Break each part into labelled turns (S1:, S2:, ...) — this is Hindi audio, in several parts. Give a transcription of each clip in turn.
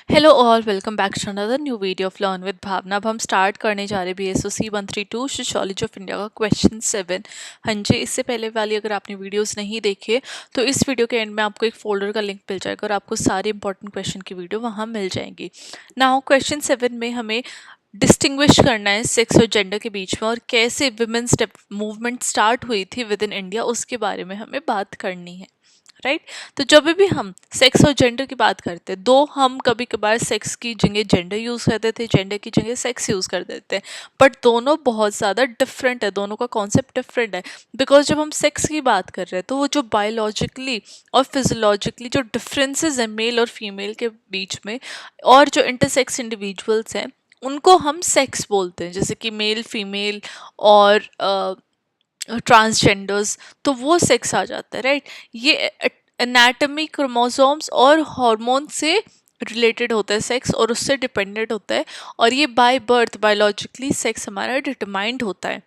S1: Hello all, welcome back to another new video of learn with Bhavna. अब हम स्टार्ट करने जा रहे हैं BSOC 132 सोशियोलॉजी ऑफ इंडिया का क्वेश्चन 7। हाँ जी, इससे पहले वाली अगर आपने वीडियोस नहीं देखे तो इस वीडियो के एंड में आपको एक फोल्डर का लिंक मिल जाएगा और आपको सारे इंपॉर्टेंट क्वेश्चन की वीडियो वहाँ मिल जाएंगी। नाउ क्वेश्चन 7 में हमें डिस्टिंग्विश करना है सेक्स और जेंडर के बीच में और कैसे विमेंस मूवमेंट स्टार्ट हुई थी विद इन इंडिया, उसके बारे में हमें बात करनी है। राइट। तो जब भी हम सेक्स और जेंडर की बात करते हैं, दो हम कभी कभार सेक्स की जगह जेंडर यूज करते थे, जेंडर की जगह सेक्स यूज कर देते हैं, बट दोनों बहुत ज़्यादा डिफरेंट है, दोनों का कॉन्सेप्ट डिफरेंट है। बिकॉज जब हम सेक्स की बात कर रहे हैं तो वो जो बायोलॉजिकली और फिजियोलॉजिकली जो डिफरेंसेस हैं मेल और फीमेल के बीच में, और जो इंटरसेक्स इंडिविजुअल्स हैं उनको हम सेक्स बोलते हैं, जैसे कि मेल फीमेल और ट्रांसजेंडर्स, तो वो सेक्स आ जाता है। राइट। ये एनाटॉमी, क्रोमोसोम्स और हार्मोन से रिलेटेड होता है सेक्स, और उससे डिपेंडेंट होता है, और ये बाय बर्थ बायोलॉजिकली सेक्स हमारा डिटरमाइंड होता है।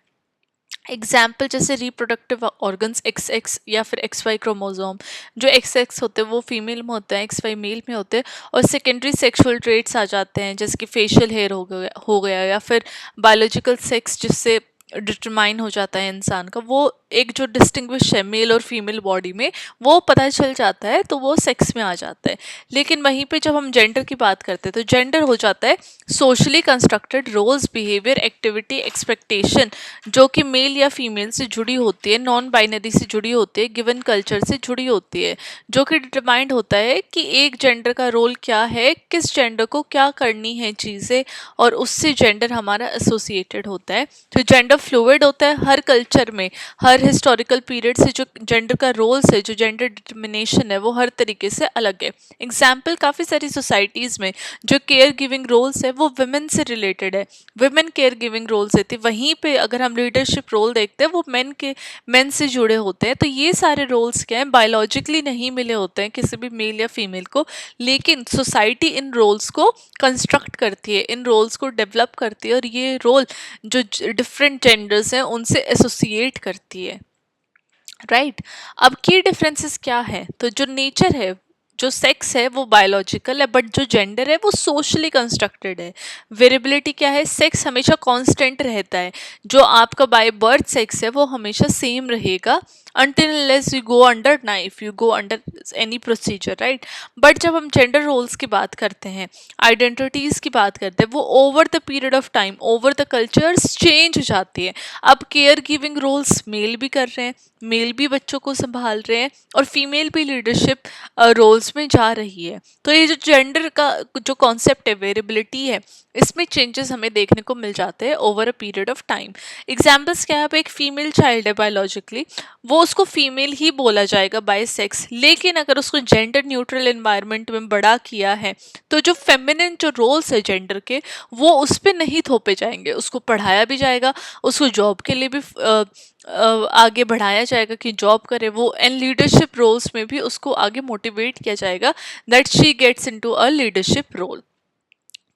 S1: एग्जाम्पल जैसे रिप्रोडक्टिव ऑर्गन्स XX या फिर XY क्रोमोसोम, जो XX होते हैं वो फीमेल में होते हैं, XY मेल में होते हैं, और सेकेंडरी सेक्सुअल ट्रेट्स आ जाते हैं जैसे कि फेशियल हेयर हो गया या फिर बायोलॉजिकल सेक्स जिससे डिटरमाइन हो जाता है इंसान का, वो एक जो डिस्टिंग्विश है मेल और फीमेल बॉडी में, वो पता चल जाता है, तो वो सेक्स में आ जाता है। लेकिन वहीं पे जब हम जेंडर की बात करते हैं तो जेंडर हो जाता है socially constructed roles, behaviour, activity, expectation, जो कि मेल या फीमेल से जुड़ी होती है, नॉन बाइनरी से जुड़ी होती है, गिवन कल्चर से जुड़ी होती है, जो कि डिटरमाइंड होता है कि एक जेंडर का रोल क्या है, किस जेंडर को क्या करनी है चीज़ें, और उससे जेंडर हमारा एसोसिएटेड होता है। तो जेंडर फ्लूइड होता है हर कल्चर में, हर हिस्टोरिकल पीरियड से जो जेंडर का रोल्स है, जो जेंडर डिटर्मिनेशन है, वो हर तरीके से अलग है। एग्जाम्पल काफ़ी सारी सोसाइटीज़ में जो केयर गिविंग रोल्स है वो वुमेन से रिलेटेड है, वुमेन केयर गिविंग रोल्स देती है। वहीं पे अगर हम लीडरशिप रोल देखते हैं वो मेन से जुड़े होते हैं। तो ये सारे रोल्स क्या हैं, बायोलॉजिकली नहीं मिले होते हैं किसी भी मेल या फीमेल को, लेकिन सोसाइटी इन रोल्स को कंस्ट्रक्ट करती है, इन रोल्स को डेवलप करती है, और ये रोल जो डिफरेंट जेंडर्स हैं उनसे एसोसिएट करती है। राइट। अब की डिफरेंसेस क्या है, तो जो नेचर है, जो सेक्स है वो बायोलॉजिकल है, बट जो जेंडर है वो सोशली कंस्ट्रक्टेड है। वेरिएबिलिटी क्या है, सेक्स हमेशा कांस्टेंट रहता है, जो आपका बाय बर्थ सेक्स है वो हमेशा सेम रहेगा until unless you go under knife, you go under any procedure, right? But जब हम जेंडर रोल्स की बात करते हैं, आइडेंटिटीज की बात करते हैं, वो over the period of time, over the cultures change हो जाती है। अब केयर गिविंग रोल्स मेल भी कर रहे हैं, मेल भी बच्चों को संभाल रहे हैं, और फीमेल भी लीडरशिप रोल्स में जा रही है। तो ये जो जेंडर का जो कॉन्सेप्ट है, वेरिएबिलिटी है, इसमें चेंजेस हमें देखने को मिल जाते हैं over a period of time. Examples क्या है, अब एक फीमेल चाइल्ड है बायोलॉजिकली, वो उसको फीमेल ही बोला जाएगा बाय सेक्स, लेकिन अगर उसको जेंडर न्यूट्रल एनवायरनमेंट में बड़ा किया है तो जो फेमिनिन जो रोल्स है जेंडर के, वो उस पर नहीं थोपे जाएंगे, उसको पढ़ाया भी जाएगा, उसको जॉब के लिए भी आगे बढ़ाया जाएगा कि जॉब करे वो, एंड लीडरशिप रोल्स में भी उसको आगे मोटिवेट किया जाएगा that she gets into a leadership role.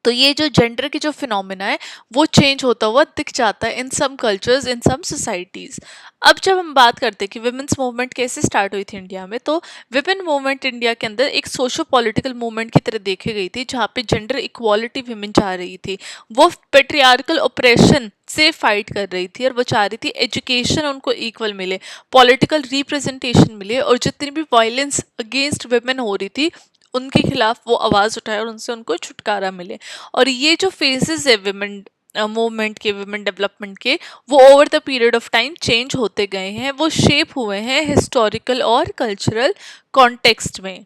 S1: तो ये जो जेंडर की जो फिनोमिना है वो चेंज होता हुआ दिख जाता है इन सम कल्चर्स, इन सम सोसाइटीज़। अब जब हम बात करते हैं कि विमेंस मूवमेंट कैसे स्टार्ट हुई थी इंडिया में, तो विमेन मूवमेंट इंडिया के अंदर एक सोशो पॉलिटिकल मूवमेंट की तरह देखी गई थी, जहाँ पे जेंडर इक्वालिटी विमेन चाह रही थी, वो पेट्रियार्कल ऑपरेशन से फाइट कर रही थी, और वो चाह रही थी एजुकेशन उनको इक्वल मिले, पॉलिटिकल रिप्रेजेंटेशन मिले, और जितनी भी वायलेंस अगेंस्ट वुमेन हो रही थी उनके खिलाफ वो आवाज़ उठाए और उनसे उनको छुटकारा मिले। और ये जो फेजेस है विमेन मूवमेंट के, विमेन डेवलपमेंट के, वो over the period of time change होते गए हैं, वो शेप हुए हैं हिस्टोरिकल और कल्चरल कॉन्टेक्स्ट में।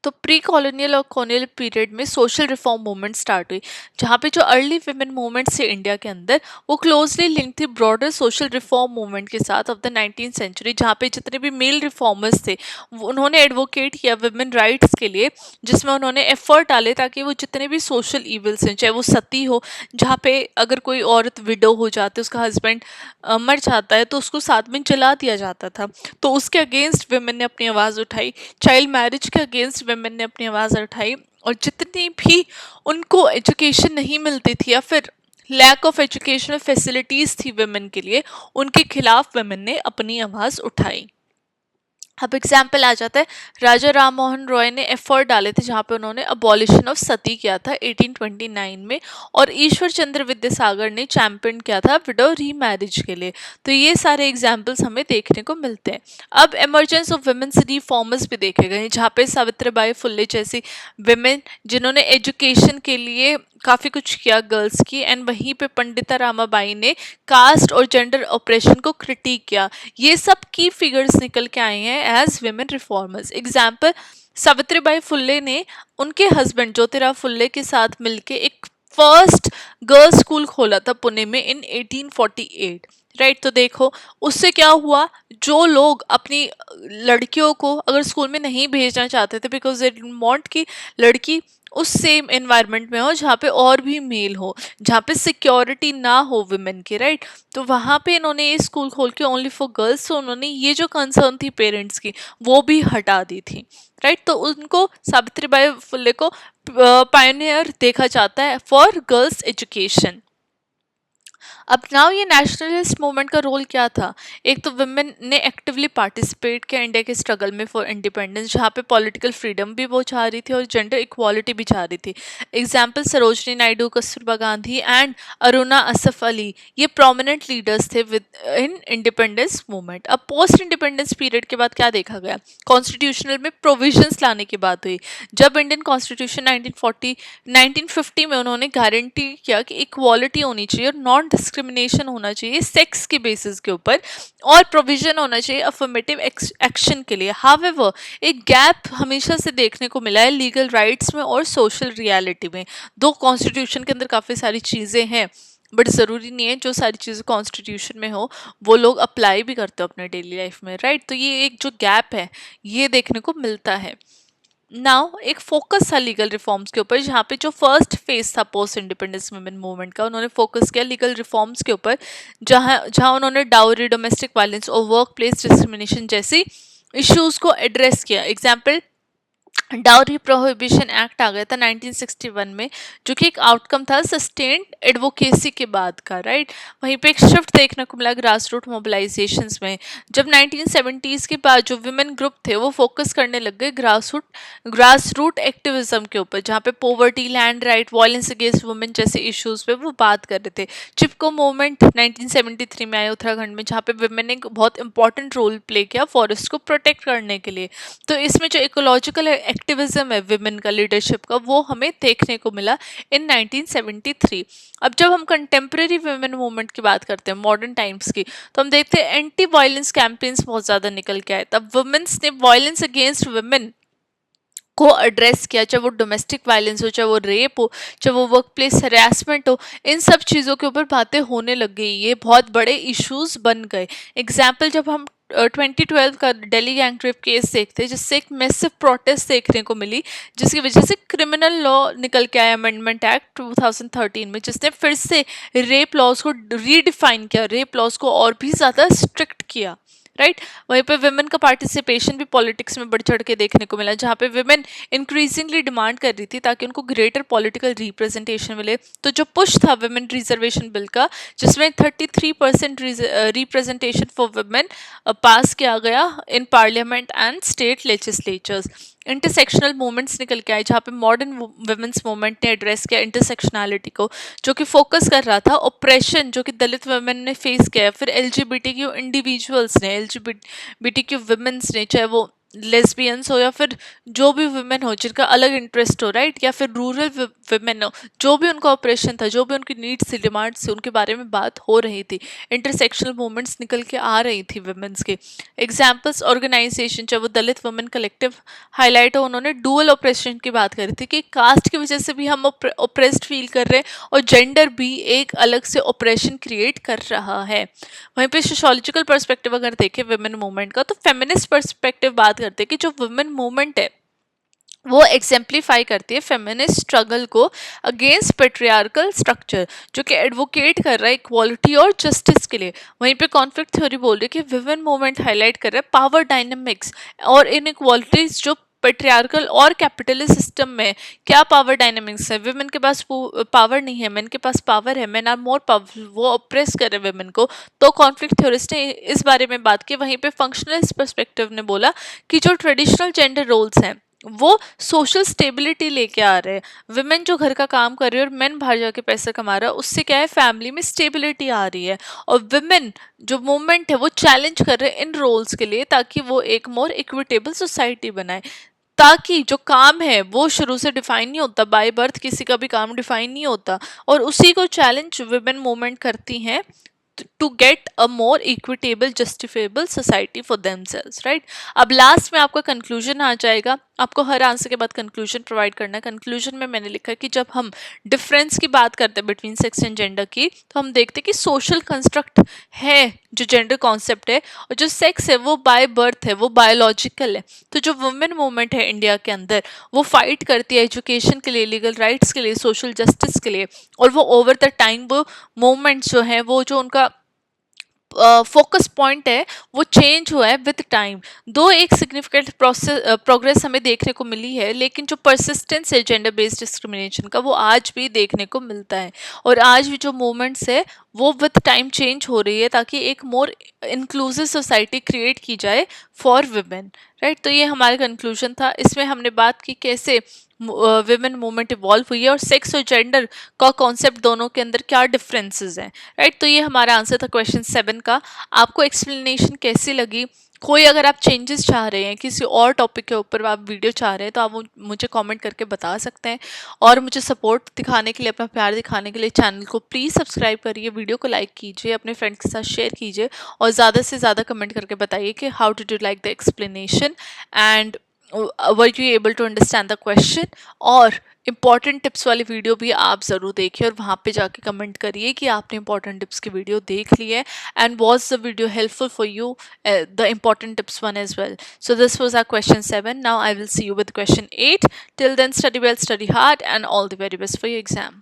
S1: तो प्री कॉलोनियल और कॉलोनियल पीरियड में सोशल रिफॉर्म मूवमेंट स्टार्ट हुई, जहाँ पे जो अर्ली विमेन मूवमेंट्स थे इंडिया के अंदर, वो क्लोजली लिंक थी ब्रॉडर सोशल रिफॉर्म मूवमेंट के साथ ऑफ द 19th सेंचुरी, जहाँ पे जितने भी मेल रिफॉर्मर्स थे उन्होंने एडवोकेट किया विमेन राइट्स के लिए, जिसमें उन्होंने एफर्ट डाले ताकि वो जितने भी सोशल इविल्स हैं, चाहे वो सती हो, जहाँ पे अगर कोई औरत विडो हो जाती है, उसका हस्बैंड मर जाता है तो उसको साथ में जला दिया जाता था, तो उसके अगेंस्ट विमेन ने अपनी आवाज़ उठाई। चाइल्ड मैरिज के अगेंस्ट वुमेन ने अपनी आवाज़ उठाई, और जितनी भी उनको एजुकेशन नहीं मिलती थी या फिर लैक ऑफ एजुकेशनल फैसिलिटीज़ थी वुमेन के लिए, उनके खिलाफ वुमेन ने अपनी आवाज़ उठाई। अब एग्जाम्पल आ जाता है, राजा राम मोहन रॉय ने एफर्ट डाले थे जहाँ पे उन्होंने अबॉलिशन ऑफ सती किया था 1829 में, और ईश्वर चंद्र विद्यासागर ने चैंपियन किया था विडो रीमैरिज के लिए। तो ये सारे एग्जाम्पल्स हमें देखने को मिलते हैं। अब एमर्जेंस ऑफ वुमेन्स रिफॉर्मर्स भी देखे गए हैं, जहाँ पे सावित्रीबाई फुल्ले जैसी विमेन जिन्होंने एजुकेशन के लिए काफ़ी कुछ किया गर्ल्स की, एंड वहीं पे पंडिता रामाबाई ने कास्ट और जेंडर ऑपरेशन को क्रिटिक किया। ये सब की फिगर्स निकल के आए हैं as women reformers. Example, Savitribai Phule ने उनके हस्बैंड ज्योतिराव फुल्ले के साथ मिलके एक फर्स्ट गर्ल्स स्कूल खोला था पुणे में इन 1848, राइट। तो देखो उससे क्या हुआ, जो लोग अपनी लड़कियों को अगर स्कूल में नहीं भेजना चाहते थे बिकॉज दे डिडंट वांट कि लड़की उस सेम एनवायरनमेंट में हो जहाँ पे और भी मेल हो, जहाँ पे सिक्योरिटी ना हो वुमेन की, राइट। तो वहाँ पे इन्होंने ये स्कूल खोल के ओनली फॉर गर्ल्स, तो उन्होंने ये जो कंसर्न थी पेरेंट्स की वो भी हटा दी थी, राइट। तो उनको सावित्रीबाई फुले को पायनियर देखा जाता है फॉर गर्ल्स एजुकेशन। अब नाउ ये नेशनलिस्ट मूवमेंट का रोल क्या था, एक तो वुमेन ने एक्टिवली पार्टिसिपेट किया इंडिया के स्ट्रगल में फॉर इंडिपेंडेंस, जहाँ पे पॉलिटिकल फ्रीडम भी वो चाह रही थी और जेंडर इक्वालिटी भी चाह रही थी। एग्जाम्पल, सरोजनी नायडू, कस्तूरबा गांधी एंड अरुणा असफ अली, ये प्रोमिनेंट लीडर्स थे विद इन इंडिपेंडेंस मूवमेंट। अब पोस्ट इंडिपेंडेंस पीरियड के बाद क्या देखा गया, कॉन्स्टिट्यूशनल में प्रोविजंस लाने की बात हुई। जब इंडियन कॉन्स्टिट्यूशन 1950 में उन्होंने गारंटी किया कि इक्वालिटी होनी चाहिए और नॉन डिस्क्रिमिनेशन होना चाहिए सेक्स के बेसिस के ऊपर, और प्रोविजन होना चाहिए अफर्मेटिव एक्शन के लिए। हाउएवर एक गैप हमेशा से देखने को मिला है लीगल राइट्स में और सोशल रियलिटी में। दो कॉन्स्टिट्यूशन के अंदर काफ़ी सारी चीज़ें हैं, बट ज़रूरी नहीं है जो सारी चीज़ें कॉन्स्टिट्यूशन में हो वो लोग अप्लाई भी करते हो अपने डेली लाइफ में, राइट। तो ये एक जो गैप है ये देखने को मिलता है। नाउ एक फोकस था लीगल रिफॉर्म्स के ऊपर, जहाँ पे जो फर्स्ट फेज था पोस्ट इंडिपेंडेंस वुमेन मूवमेंट का, उन्होंने फोकस किया लीगल रिफॉर्म्स के ऊपर, जहाँ जहाँ उन्होंने डाउरी, डोमेस्टिक वायलेंस और वर्क प्लेस डिस्क्रिमिनेशन जैसी इश्यूज को एड्रेस किया। एग्जाम्पल, डाउरी प्रोहिबिशन एक्ट आ गया था 1961 में, जो कि एक आउटकम था सस्टेन्ड एडवोकेसी के बाद का, राइट। वहीं पे एक शिफ्ट देखने को मिला ग्रास रूट मोबिलाइजेशंस में, जब 1970s के बाद जो विमेन ग्रुप थे वो फोकस करने लग गए ग्रास रूट एक्टिविज्म के ऊपर, जहाँ पे poverty, land right, violence against women जैसे इश्यूज पे वो बात कर रहे थे। चिपको मूवमेंट 1973 में आया उत्तराखंड में, जहाँ पे विमेन ने एक बहुत इंपॉर्टेंट रोल प्ले किया फॉरेस्ट को प्रोटेक्ट करने के लिए। तो इसमें जो इकोलॉजिकल एक्टिविज्म है विमेन का, लीडरशिप का, वो हमें देखने को मिला इन 1973। अब जब हम कंटेम्प्रेरी विमेन मूवमेंट की बात करते हैं मॉडर्न टाइम्स की, तो हम देखते हैं एंटी वायलेंस कैंपेन्स बहुत ज़्यादा निकल के आए। तब वुमेन्स ने वायलेंस अगेंस्ट वुमेन को एड्रेस किया, चाहे वो डोमेस्टिक वायलेंस हो, चाहे वो रेप हो, चाहे वो वर्क प्लेस हरासमेंट हो, इन सब चीज़ों के ऊपर बातें होने लग गई, ये बहुत बड़े इश्यूज बन गए। एग्जाम्पल, जब हम 2012 का दिल्ली गैंग रेप केस देखते हैं, जिससे एक मैसिव प्रोटेस्ट देखने को मिली, जिसकी वजह से क्रिमिनल लॉ निकल के आया अमेंडमेंट एक्ट 2013 में, जिसने फिर से रेप लॉज को रीडिफाइन किया, रेप लॉज को और भी ज़्यादा स्ट्रिक्ट किया, राइट। वहीं पे विमेन का पार्टिसिपेशन भी पॉलिटिक्स में बढ़ चढ़ के देखने को मिला, जहाँ पे विमेन इंक्रीजिंगली डिमांड कर रही थी ताकि उनको ग्रेटर पॉलिटिकल रिप्रेजेंटेशन मिले। तो जो पुश था विमेन रिजर्वेशन बिल का, जिसमें 33% रिप्रेजेंटेशन फॉर विमेन पास किया गया in parliament and state legislatures. Intersectional movements निकल के आए, जहाँ पे मॉडर्न वुमेन्स मूवमेंट ने एड्रेस किया इंटरसेक्शनैलिटी को, जो कि फोकस कर रहा था ऑपरेशन जो कि दलित वुमेन ने फेस किया। फिर एलजीबीटीक्यू इंडिविजुअल्स ने, एलजीबीटीक्यू वुमेन्स ने, चाहे वो लेस्बियंस हो या फिर जो भी वुमेन हो जिनका अलग इंटरेस्ट हो, राइट, या फिर रूरल वुमेन हो, जो भी उनका ऑपरेशन था, जो भी उनकी नीड्स थी, डिमांड्स थी, उनके बारे में बात हो रही थी। इंटरसेक्शनल मूवमेंट्स निकल के आ रही थी वुमेन्स के। एग्जाम्पल्स, ऑर्गेनाइजेशन, चाहे वो दलित वुमेन कलेक्टिव हाईलाइट हो, उन्होंने डुअल ऑपरेशन की बात करी थी कि कास्ट की वजह से भी हम ऑप्रेस्ड फील कर रहे हैं और जेंडर भी एक अलग से ऑपरेशन क्रिएट कर रहा है। वहीं पे सोशोलॉजिकल पर्सपेक्टिव अगर देखें वुमेन मूवमेंट का, तो फेमिनिस्ट पर्सपेक्टिव बात करते हैं कि जो वुमेन मूवमेंट है वो एग्जेम्पलीफाई करती है फेमिनिस्ट स्ट्रगल को अगेंस्ट पेट्रियार्कल स्ट्रक्चर, जो कि एडवोकेट कर रहा है इक्वालिटी और जस्टिस के लिए। वहीं पे कॉन्फ्लिक्ट थ्योरी बोल रही है कि वुमेन मूवमेंट हाईलाइट कर रहा है पावर डायनामिक्स और इनइक्वालिटीज जो पेट्रियार्कल और कैपिटलिस्ट सिस्टम में क्या पावर डायनेमिक्स है, विमेन के पास पावर नहीं है, मेन के पास पावर है, मेन आर मोर पावरफुल, वो ऑप्रेस कर रहे हैं विमेन को, तो कॉन्फ्लिक्ट थ्योरिस्ट ने इस बारे में बात की। वहीं पे फंक्शनलिस्ट पर्सपेक्टिव ने बोला कि जो ट्रेडिशनल जेंडर रोल्स हैं वो सोशल स्टेबिलिटी लेके आ रहे हैं, विमेन जो घर का काम कर रही है और मेन बाहर जाके पैसा कमा रहा है, उससे क्या है फैमिली में स्टेबिलिटी आ रही है। और विमेन जो मूवमेंट है वो चैलेंज कर रहे हैं इन रोल्स के लिए, ताकि वो एक मोर इक्विटेबल सोसाइटी बनाए, ताकि जो काम है वो शुरू से डिफाइन नहीं होता, बाय बर्थ किसी का भी काम डिफाइन नहीं होता, और उसी को चैलेंज विमेन मूवमेंट करती हैं to get a more equitable justifiable society for themselves, right. अब लास्ट में आपका कंक्लूजन आ जाएगा, आपको हर आंसर के बाद कंक्लूजन प्रोवाइड करना है। कंक्लूजन में मैंने लिखा है कि जब हम डिफरेंस की बात करते हैं बिटवीन सेक्स एंड जेंडर की, तो हम देखते हैं कि सोशल कंस्ट्रक्ट है जो जेंडर कॉन्सेप्ट है, और जो सेक्स है वो बाय बर्थ है, वो बायोलॉजिकल है। तो जो वुमेन मूवमेंट है इंडिया के अंदर, वो फाइट करती है एजुकेशन के लिए, लीगल राइट्स के लिए, सोशल जस्टिस के लिए, और वो ओवर द टाइम वो मूवमेंट्स जो है, वो जो उनका फोकस पॉइंट है वो चेंज हुआ है विद टाइम। दो एक सिग्निफिकेंट प्रोग्रेस हमें देखने को मिली है, लेकिन जो परसिस्टेंस है जेंडर बेस्ड डिस्क्रिमिनेशन का वो आज भी देखने को मिलता है, और आज भी जो मूवमेंट्स है वो विद टाइम चेंज हो रही है, ताकि एक मोर इंक्लूसिव सोसाइटी क्रिएट की जाए फॉर वुमेन, राइट। तो ये हमारा कंक्लूजन था। इसमें हमने बात की कैसे विमेन मूवमेंट इवॉल्व हुई है, और सेक्स और जेंडर का कॉन्सेप्ट दोनों के अंदर क्या डिफरेंसेस हैं, राइट। तो ये हमारा आंसर था क्वेश्चन 7 का। आपको एक्सप्लेनेशन कैसी लगी? कोई अगर आप चेंजेस चाह रहे हैं, किसी और टॉपिक के ऊपर आप वीडियो चाह रहे हैं, तो आप मुझे कमेंट करके बता सकते हैं। और मुझे सपोर्ट दिखाने के लिए, अपना प्यार दिखाने के लिए चैनल को प्लीज़ सब्सक्राइब करिए, वीडियो को लाइक कीजिए, अपने फ्रेंड्स के साथ शेयर कीजिए, और ज़्यादा से ज़्यादा कमेंट करके बताइए कि how did you like the explanation, and were you able to understand the question. और इंपॉर्टेंट टिप्स वाली वीडियो भी आप ज़रूर देखिए, और वहाँ पे जाके कमेंट करिए कि आपने इंपॉर्टेंट टिप्स की वीडियो देख ली है, and was the video helpful for you, the important tips one as well. So this was our question 7. Now I will see you with question 8. Till then, study well, study hard, and all the very best for your exam.